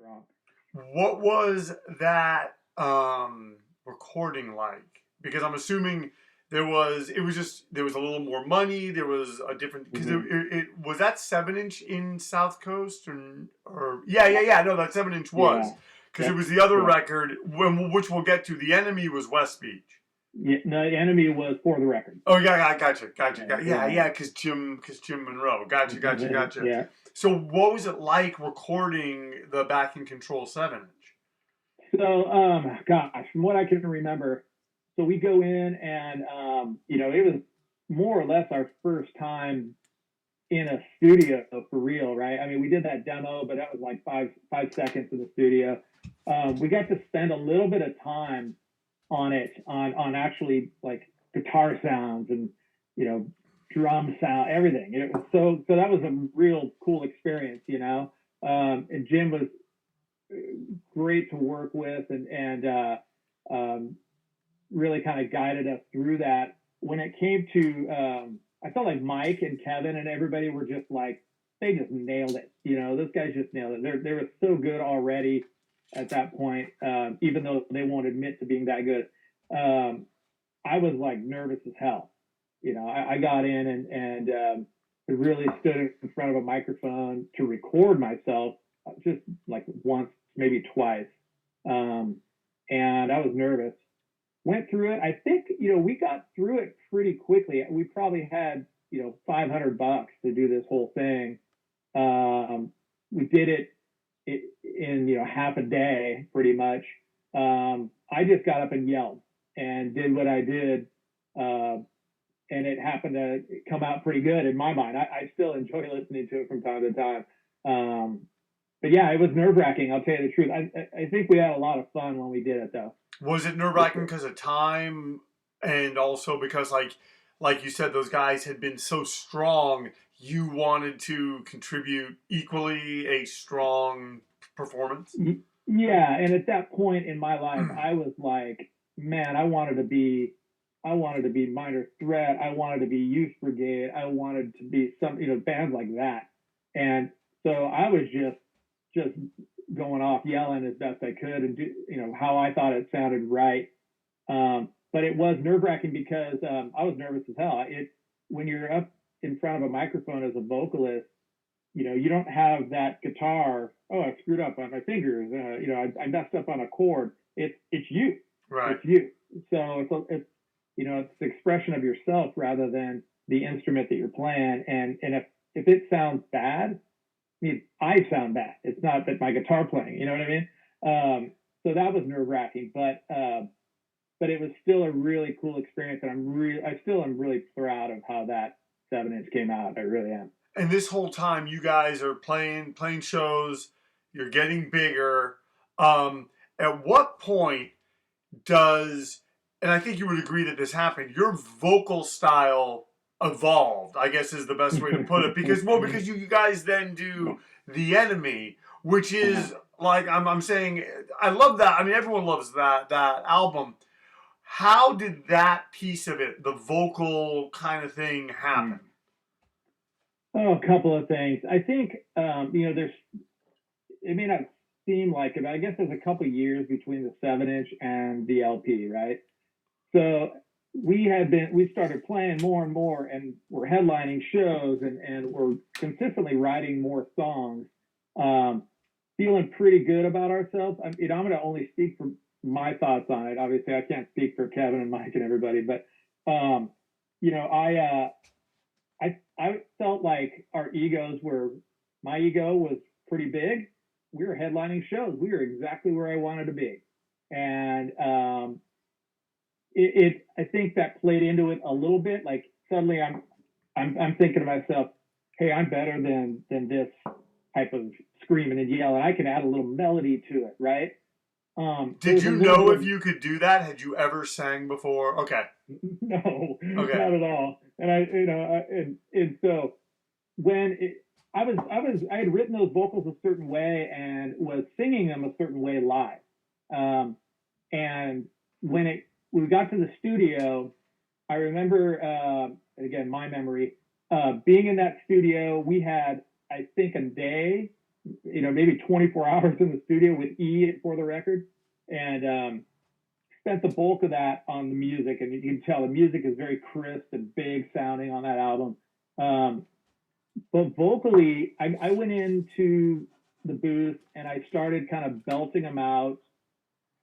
strong. What was that recording like? Because I'm assuming there was a little more money. There was a different because it was that 7-inch in South Coast or yeah no that 7-inch was because it was the other record which we'll get to. The Enemy was West Beach. Yeah, no, the Enemy was For the Record. Oh yeah, I gotcha. Yeah, because Jim Monroe. Gotcha. Yeah. So what was it like recording the Back in Control 7-inch? So, gosh, from what I can remember, so we go in and, it was more or less our first time in a studio for real, right? I mean, we did that demo, but that was like five seconds in the studio. We got to spend a little bit of time on it, on actually like guitar sounds and, drum sound, everything. It was so that was a real cool experience, and Jim was great to work with and really kind of guided us through that. When it came to, I felt like Mike and Kevin and everybody were just like, they just nailed it. Those guys just nailed it. They were so good already at that point, even though they won't admit to being that good. I was like nervous as hell. I got in and really stood in front of a microphone to record myself just like once, maybe twice. And I was nervous. Went through it. I think, we got through it pretty quickly. We probably had, $500 to do this whole thing. We did it in, half a day, pretty much. I just got up and yelled and did what I did. And it happened to come out pretty good in my mind. I still enjoy listening to it from time to time. But yeah, it was nerve-wracking, I'll tell you the truth. I think we had a lot of fun when we did it, though. Was it nerve-wracking because of time and also because, like you said, those guys had been so strong, you wanted to contribute equally a strong performance? Yeah, and at that point in my life, I was like, man, I wanted to be Minor Threat. I wanted to be Youth Brigade. I wanted to be some, bands like that. And so I was just going off yelling as best I could and do, how I thought it sounded right. But it was nerve-wracking because I was nervous as hell. When you're up in front of a microphone as a vocalist, you don't have that guitar. Oh, I screwed up on my fingers. I messed up on a chord. It's you. Right. It's you. So it's the expression of yourself rather than the instrument that you're playing. And if it sounds bad, I sound bad. It's not that my guitar playing, you know what I mean? So that was nerve-wracking, but it was still a really cool experience, and I still am really proud of how that 7-inch came out. I really am. And this whole time, you guys are playing shows. You're getting bigger. At what point and I think you would agree that this happened, your vocal style evolved, I guess is the best way to put it, because you guys then do The Enemy, which is like I'm saying, I love that. I mean, everyone loves that album. How did that piece of it, the vocal kind of thing, happen? Oh, a couple of things. I think it may not seem like it, but I guess there's a couple of years between the 7-inch and the LP, right? So we started playing more and more, and we're headlining shows, and we're consistently writing more songs, feeling pretty good about ourselves. I'm going to only speak for my thoughts on it. Obviously, I can't speak for Kevin and Mike and everybody, but I felt like my ego was pretty big. We were headlining shows. We were exactly where I wanted to be, and I think that played into it a little bit. Like suddenly I'm thinking to myself, hey, I'm better than this type of screaming and yelling. I can add a little melody to it, right? Did you know if you could do that? Had you ever sang before? Okay. No, not at all. And and so when I had written those vocals a certain way and was singing them a certain way live. And when we got to the studio, I remember, again, my memory, being in that studio, we had, I think, a day maybe 24 hours in the studio with E for the record, and spent the bulk of that on the music. And you can tell the music is very crisp and big sounding on that album. But vocally, I went into the booth and I started kind of belting them out,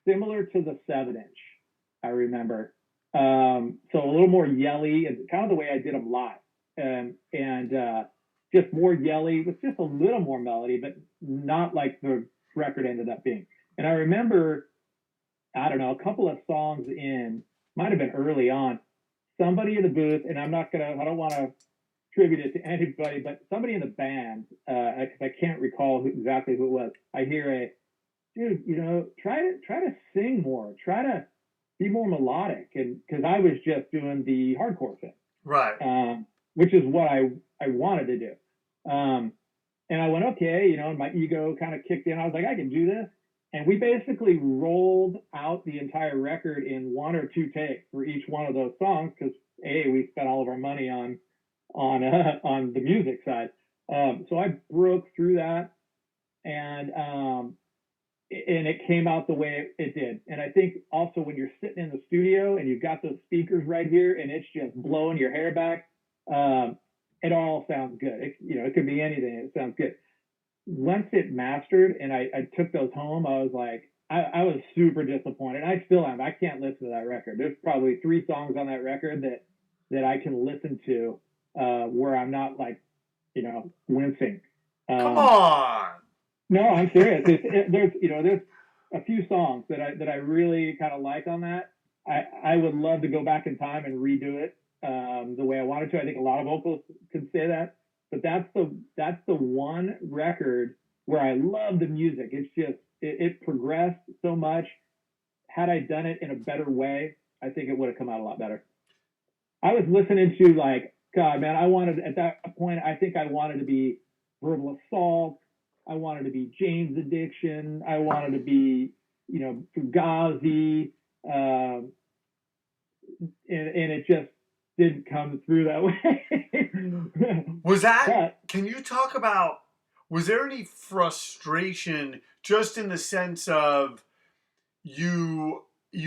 similar to the 7-inch. I remember, so a little more yelly, and kind of the way I did them live, and just more yelly with just a little more melody, but not like the record ended up being. And I remember, I don't know, a couple of songs in, might have been early on, somebody in the booth, and I don't want to attribute it to anybody, but somebody in the band, because I can't recall exactly who it was. I hear dude, try to sing more, try to be more melodic, and because I was just doing the hardcore thing, right? Which is what I wanted to do. And I went, okay, and my ego kind of kicked in. I was like, I can do this. And we basically rolled out the entire record in 1 or 2 takes for each one of those songs, because we spent all of our money on the music side. So I broke through that, and it came out the way it did. And I think also when you're sitting in the studio and you've got those speakers right here and it's just blowing your hair back, it all sounds good. It could be anything. It sounds good. Once it mastered and I took those home, I was like, I was super disappointed. I still am. I can't listen to that record. There's probably 3 songs on that record that I can listen to where I'm not like, wincing. Come on. No, I'm serious. There's a few songs that I really kind of like on that. I would love to go back in time and redo it the way I wanted to. I think a lot of vocals could say that, but that's the one record where I love the music. It's just it progressed so much. Had I done it in a better way, I think it would have come out a lot better. I was listening to, like, God, man, at that point, I think I wanted to be Verbal Assault. I wanted to be Jane's Addiction. I wanted to be, Fugazi. And it just didn't come through that way. Can you talk about, was there any frustration just in the sense of you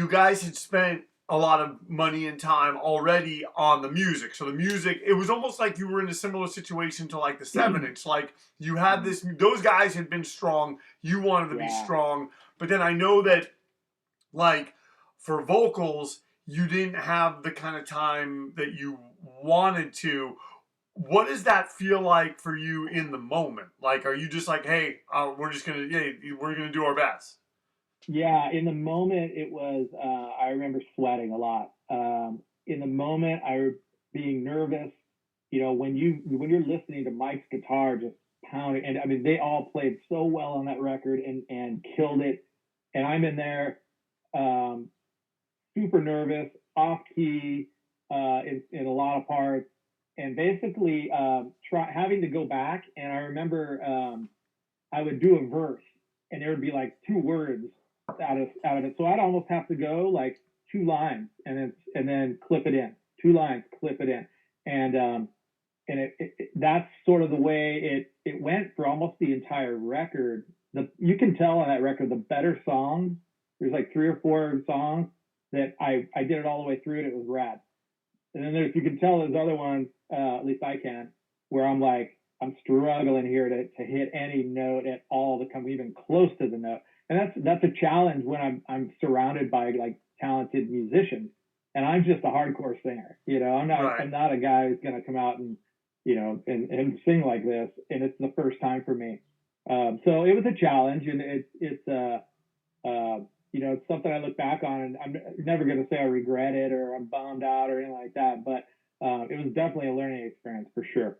guys had spent a lot of money and time already on the music. So the music, it was almost like you were in a similar situation to like the 7-inch. Like you had those guys had been strong. You wanted to be strong. But then I know that like for vocals, you didn't have the kind of time that you wanted to. What does that feel like for you in the moment? Like, are you just like, hey, we're going to do our best? Yeah, in the moment it was. I remember sweating a lot. In the moment, I being nervous. When you're listening to Mike's guitar just pounding, and I mean they all played so well on that record and killed it, and I'm in there, super nervous, off key, in a lot of parts, and basically having to go back. And I remember I would do a verse, and there would be like 2 words out of it. So I'd almost have to go like 2 lines and then clip it in. 2 lines, clip it in. And that's sort of the way it went for almost the entire record. You can tell on that record, the better songs, there's like 3 or 4 songs that I did it all the way through and it was rad. And then you can tell there's other ones, at least I can, where I'm like, I'm struggling here to hit any note at all to come even close to the note. And that's a challenge when I'm surrounded by like talented musicians, and I'm just a hardcore singer. I'm not a guy who's gonna come out and and sing like this, and it's the first time for me. So it was a challenge, and it's something I look back on, and I'm never gonna say I regret it or I'm bummed out or anything like that. But it was definitely a learning experience for sure.